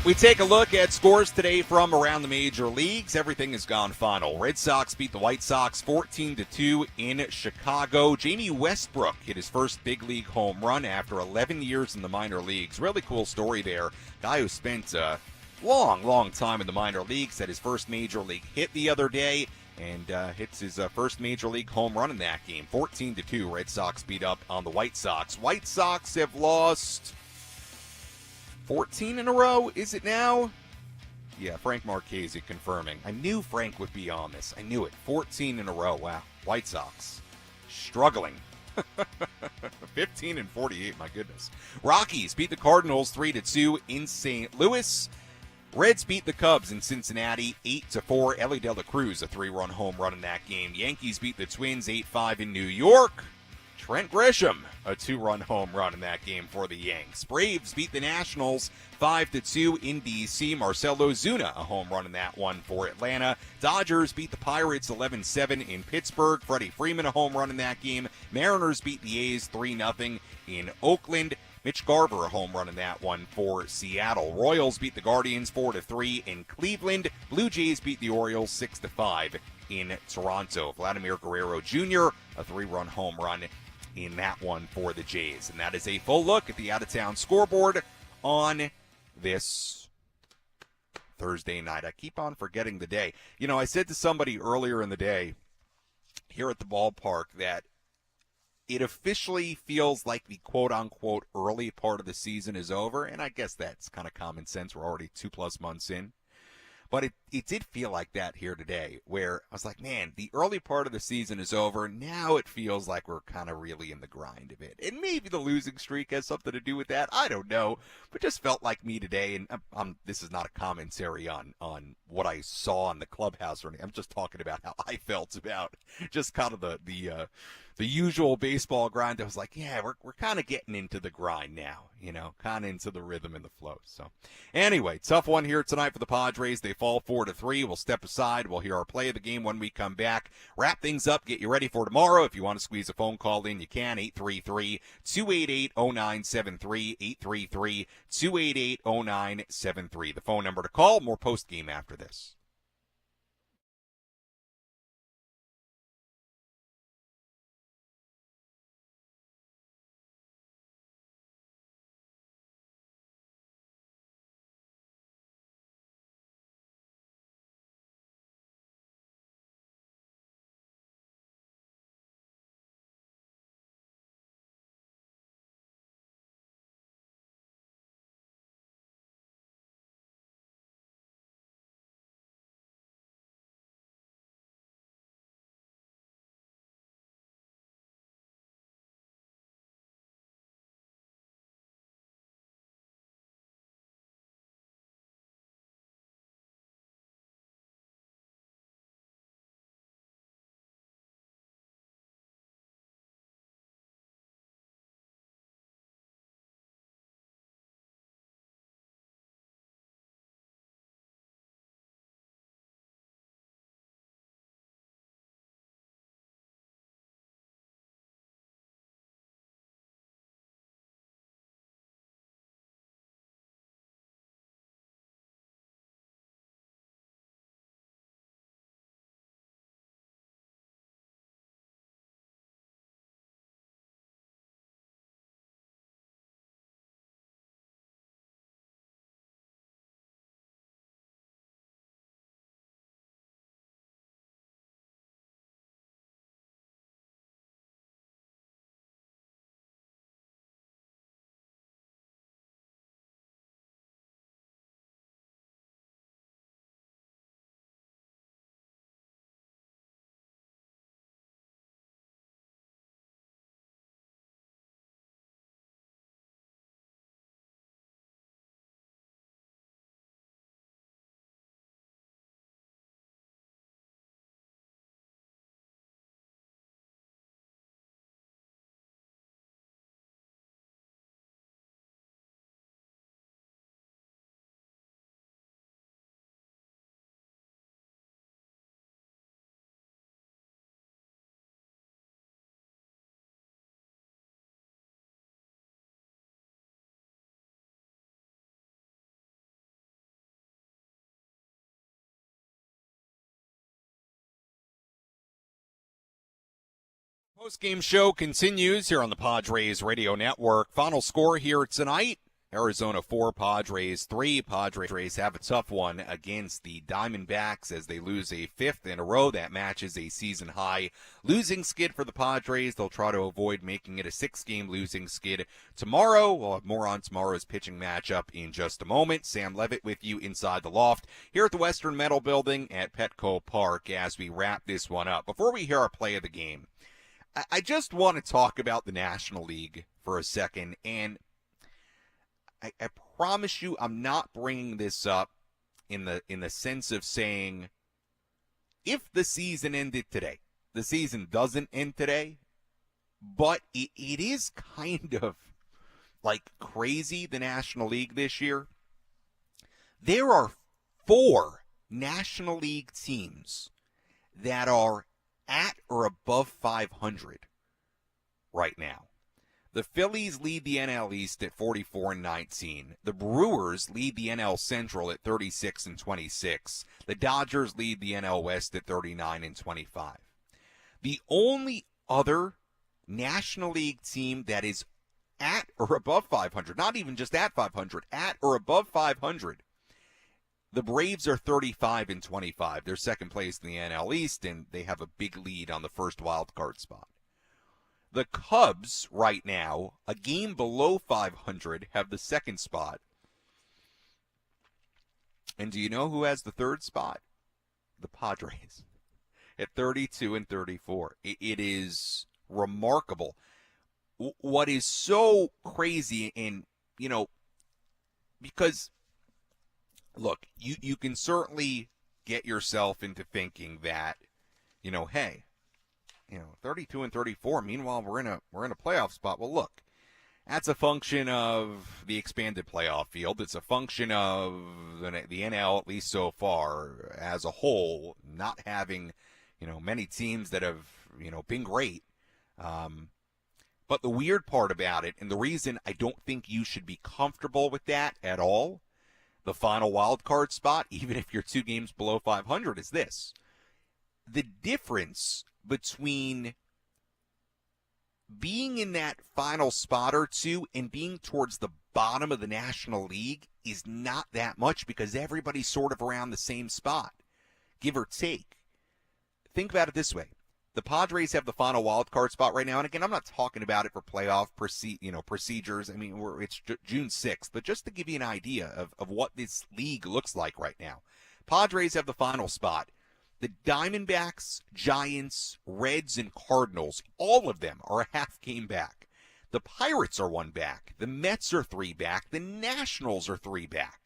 We take a look at scores today from around the major leagues. Everything has gone final. Red Sox beat the White Sox 14-2 in Chicago. Jamie Westbrook hit his first big league home run after 11 years in the minor leagues. Really cool story there. Guy who spent a long time in the minor leagues, had his first major league hit the other day, and hits his first major league home run in that game. 14-2, Red Sox beat up on the White Sox. White Sox have lost 14 in a row, is it now? Yeah, Frank Marchese confirming. I knew Frank would be on this. I knew it. 14 in a row. Wow. White Sox struggling. 15-48, my goodness. Rockies beat the Cardinals 3-2 in St. Louis. Reds beat the Cubs in Cincinnati 8-4. Ellie De La Cruz, a 3-run home run in that game. Yankees beat the Twins 8-5 in New York. Trent Grisham, a 2-run home run in that game for the Yanks. Braves beat the Nationals 5-2 in D.C. Marcell Ozuna, a home run in that one for Atlanta. Dodgers beat the Pirates 11-7 in Pittsburgh. Freddie Freeman, a home run in that game. Mariners beat the A's 3-0 in Oakland. Mitch Garver, a home run in that one for Seattle. Royals beat the Guardians 4-3 in Cleveland. Blue Jays beat the Orioles 6-5 in Toronto. Vladimir Guerrero Jr., a 3-run home run in that one for the Jays. And that is a full look at the out-of-town scoreboard on this Thursday night. I keep on forgetting the day. You know, I said to somebody earlier in the day here at the ballpark that it officially feels like the quote-unquote early part of the season is over, and I guess that's kind of common sense. We're already 2+ months in. But it did feel like that here today, where I was like, man, the early part of the season is over. Now it feels like we're kind of really in the grind of it. And maybe the losing streak has something to do with that. I don't know. But just felt like me today, and this is not a commentary on what I saw in the clubhouse or anything. I'm just talking about how I felt about just kind of the usual baseball grind. I was like, yeah, we're kind of getting into the grind now, you know, kind of into the rhythm and the flow. So anyway, tough one here tonight for the Padres. They fall 4-3. We'll step aside. We'll hear our play of the game when we come back. Wrap things up, get you ready for tomorrow. If you want to squeeze a phone call in, you can. 833-288-0973, 833-288-0973. The phone number to call. More post game after this. Postgame show continues here on the Padres Radio Network. Final score here tonight, Arizona 4, Padres 3. Padres have a tough one against the Diamondbacks as they lose a fifth in a row. That matches a season-high losing skid for the Padres. They'll try to avoid making it a 6-game losing skid tomorrow. We'll have more on tomorrow's pitching matchup in just a moment. Sam Levitt with you inside the loft here at the Western Metal Building at Petco Park as we wrap this one up. Before we hear our play of the game, I just want to talk about the National League for a second, and I promise you I'm not bringing this up in the sense of saying if the season ended today. The season doesn't end today, but it is kind of like crazy, the National League this year. There are 4 National League teams that are at or above 500 right now. The Phillies lead the NL East at 44-19. The Brewers lead the NL Central at 36-26. The Dodgers lead the NL West at 39-25. The only other National League team that is at or above 500, not even just at 500, at or above 500, the Braves are 35-25. They're second place in the NL East, and they have a big lead on the first wild card spot. The Cubs, right now, a game below 500, have the second spot. And do you know who has the third spot? The Padres at 32-34. It is remarkable. What is so crazy, and, because look, you can certainly get yourself into thinking that, hey, 32-34. Meanwhile, we're in a playoff spot. Well, look, that's a function of the expanded playoff field. It's a function of the NL, at least so far, as a whole, not having, many teams that have, been great. But the weird part about it, and the reason I don't think you should be comfortable with that at all, the final wild card spot, even if you're 2 games below 500, is this. The difference between being in that final spot or 2 and being towards the bottom of the National League is not that much because everybody's sort of around the same spot, give or take. Think about it this way. The Padres have the final wild card spot right now, and again, I'm not talking about it for playoff procedures. I mean, it's June 6th, but just to give you an idea of what this league looks like right now. Padres have the final spot. The Diamondbacks, Giants, Reds, and Cardinals, all of them are a half game back. The Pirates are 1 back. The Mets are 3 back. The Nationals are 3 back.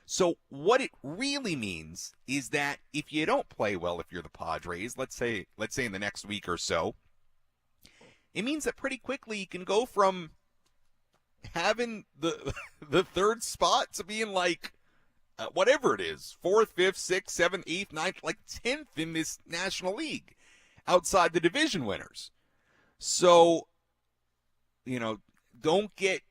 So what it really means is that if you don't play well, if you're the Padres, let's say in the next week or so, it means that pretty quickly you can go from having the third spot to being like whatever it is, 4th, 5th, 6th, 7th, 8th, 9th, like 10th in this National League outside the division winners. So, don't get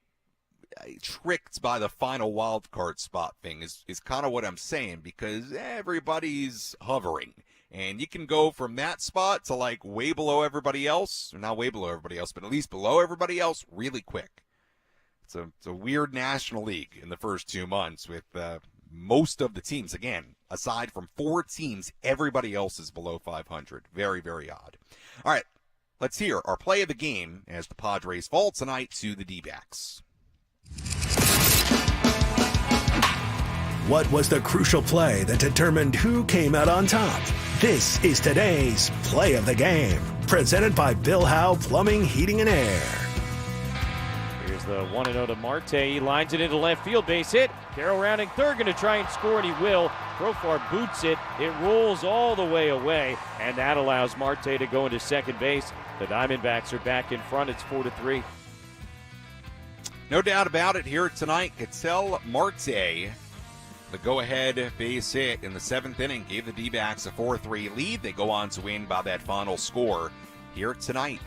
tricked by the final wild card spot thing is kind of what I'm saying, because everybody's hovering, and you can go from that spot to like way below everybody else, or not way below everybody else, but at least below everybody else really quick. It's a weird National League in the first 2 months with most of the teams, again, aside from 4 teams, everybody else is below 500. Very, very odd. All right, let's hear our play of the game as the Padres fall tonight to the D-backs. What was the crucial play that determined who came out on top? This is today's Play of the Game, presented by Bill Howe Plumbing, Heating, and Air. Here's the 1-0 to Marte. He lines it into left field, base hit. Carroll rounding third, going to try and score, and he will. Profar boots it. It rolls all the way away, and that allows Marte to go into second base. The Diamondbacks are back in front. It's 4-3. No doubt about it here tonight. Ketel Marte, the go-ahead base hit in the 7th inning, gave the D-backs a 4-3 lead. They go on to win by that final score here tonight.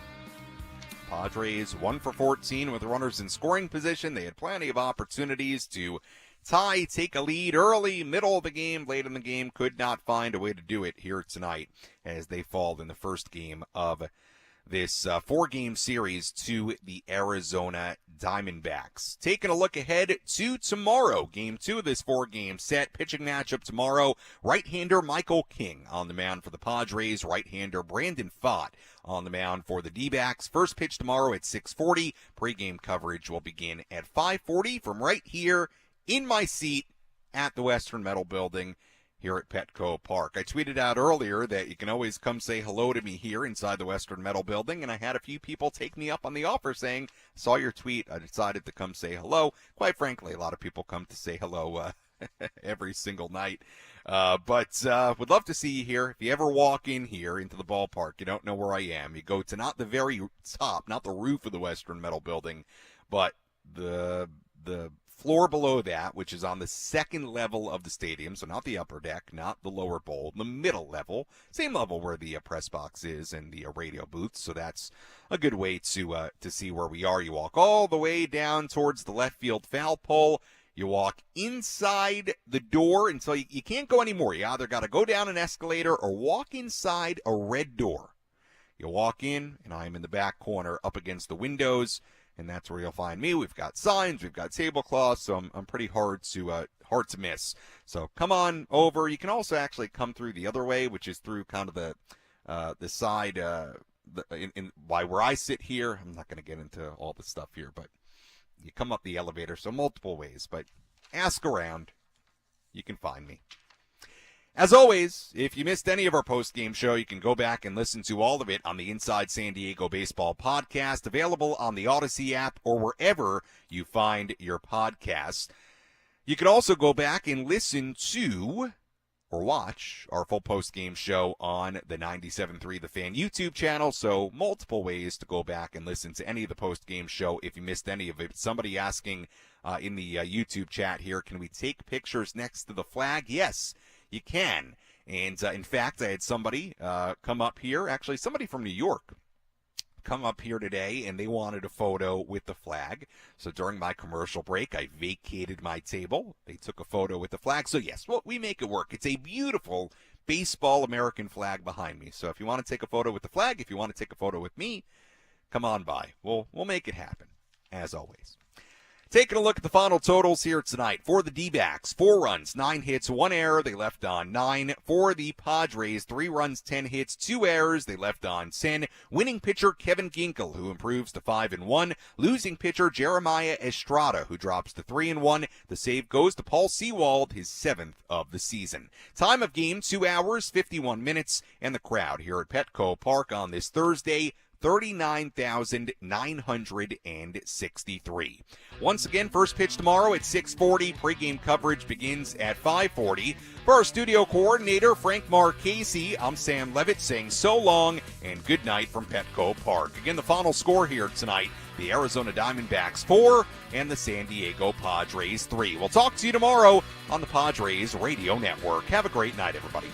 Padres 1 for 14 with runners in scoring position. They had plenty of opportunities to tie, take a lead early, middle of the game, late in the game. Could not find a way to do it here tonight as they fall in the first game of this 4-game series to the Arizona Diamondbacks. Taking a look ahead to tomorrow, Game 2 of this 4-game set. Pitching matchup tomorrow, right-hander Michael King on the mound for the Padres, right-hander Brandon Pfaadt on the mound for the D-backs. First pitch tomorrow at 6:40. Pre-game coverage will begin at 5:40 from right here in my seat at the Western Metal Building here at Petco Park. I tweeted out earlier that you can always come say hello to me here inside the Western Metal Building, and I had a few people take me up on the offer saying, saw your tweet, I decided to come say hello. Quite frankly, a lot of people come to say hello every single night. But would love to see you here. If you ever walk in here into the ballpark, you don't know where I am. You go to not the very top, not the roof of the Western Metal Building, but the floor below that, which is on the second level of the stadium, so not the upper deck, not the lower bowl, the middle level, same level where the press box is and the radio booths, so that's a good way to see where we are. You walk all the way down towards the left field foul pole. You walk inside the door until you can't go anymore. You either got to go down an escalator or walk inside a red door. You walk in, and I'm in the back corner up against the windows, and that's where you'll find me. We've got signs, we've got tablecloths, so I'm pretty hard to miss. So come on over. You can also actually come through the other way, which is through kind of the side by where I sit here. I'm not going to get into all the stuff here, but you come up the elevator, so multiple ways. But ask around. You can find me. As always, if you missed any of our post-game show, you can go back and listen to all of it on the Inside San Diego Baseball podcast, available on the Odyssey app or wherever you find your podcasts. You can also go back and listen to or watch our full post-game show on the 97.3 The Fan YouTube channel, so multiple ways to go back and listen to any of the post-game show if you missed any of it. Somebody asking in the YouTube chat here, can we take pictures next to the flag? Yes, you can. And in fact, I had somebody come up here, actually somebody from New York, come up here today, and they wanted a photo with the flag. So during my commercial break, I vacated my table. They took a photo with the flag. So yes, well, we make it work. It's a beautiful baseball American flag behind me. So if you want to take a photo with the flag, if you want to take a photo with me, come on by. We'll make it happen, as always. Taking a look at the final totals here tonight. For the D-backs, 4 runs, 9 hits, 1 error. They left on 9. For the Padres, 3 runs, 10 hits, 2 errors. They left on 10. Winning pitcher Kevin Ginkel, who improves to 5-1. Losing pitcher Jeremiah Estrada, who drops to 3-1. The save goes to Paul Sewald, his 7th of the season. Time of game, 2 hours, 51 minutes. And the crowd here at Petco Park on this Thursday, 39,963. Once again, first pitch tomorrow at 6:40. Pregame coverage begins at 5:40. For our studio coordinator, Frank Marchese, I'm Sam Levitt saying so long and good night from Petco Park. Again, the final score here tonight, the Arizona Diamondbacks 4 and the San Diego Padres 3. We'll talk to you tomorrow on the Padres Radio Network. Have a great night, everybody.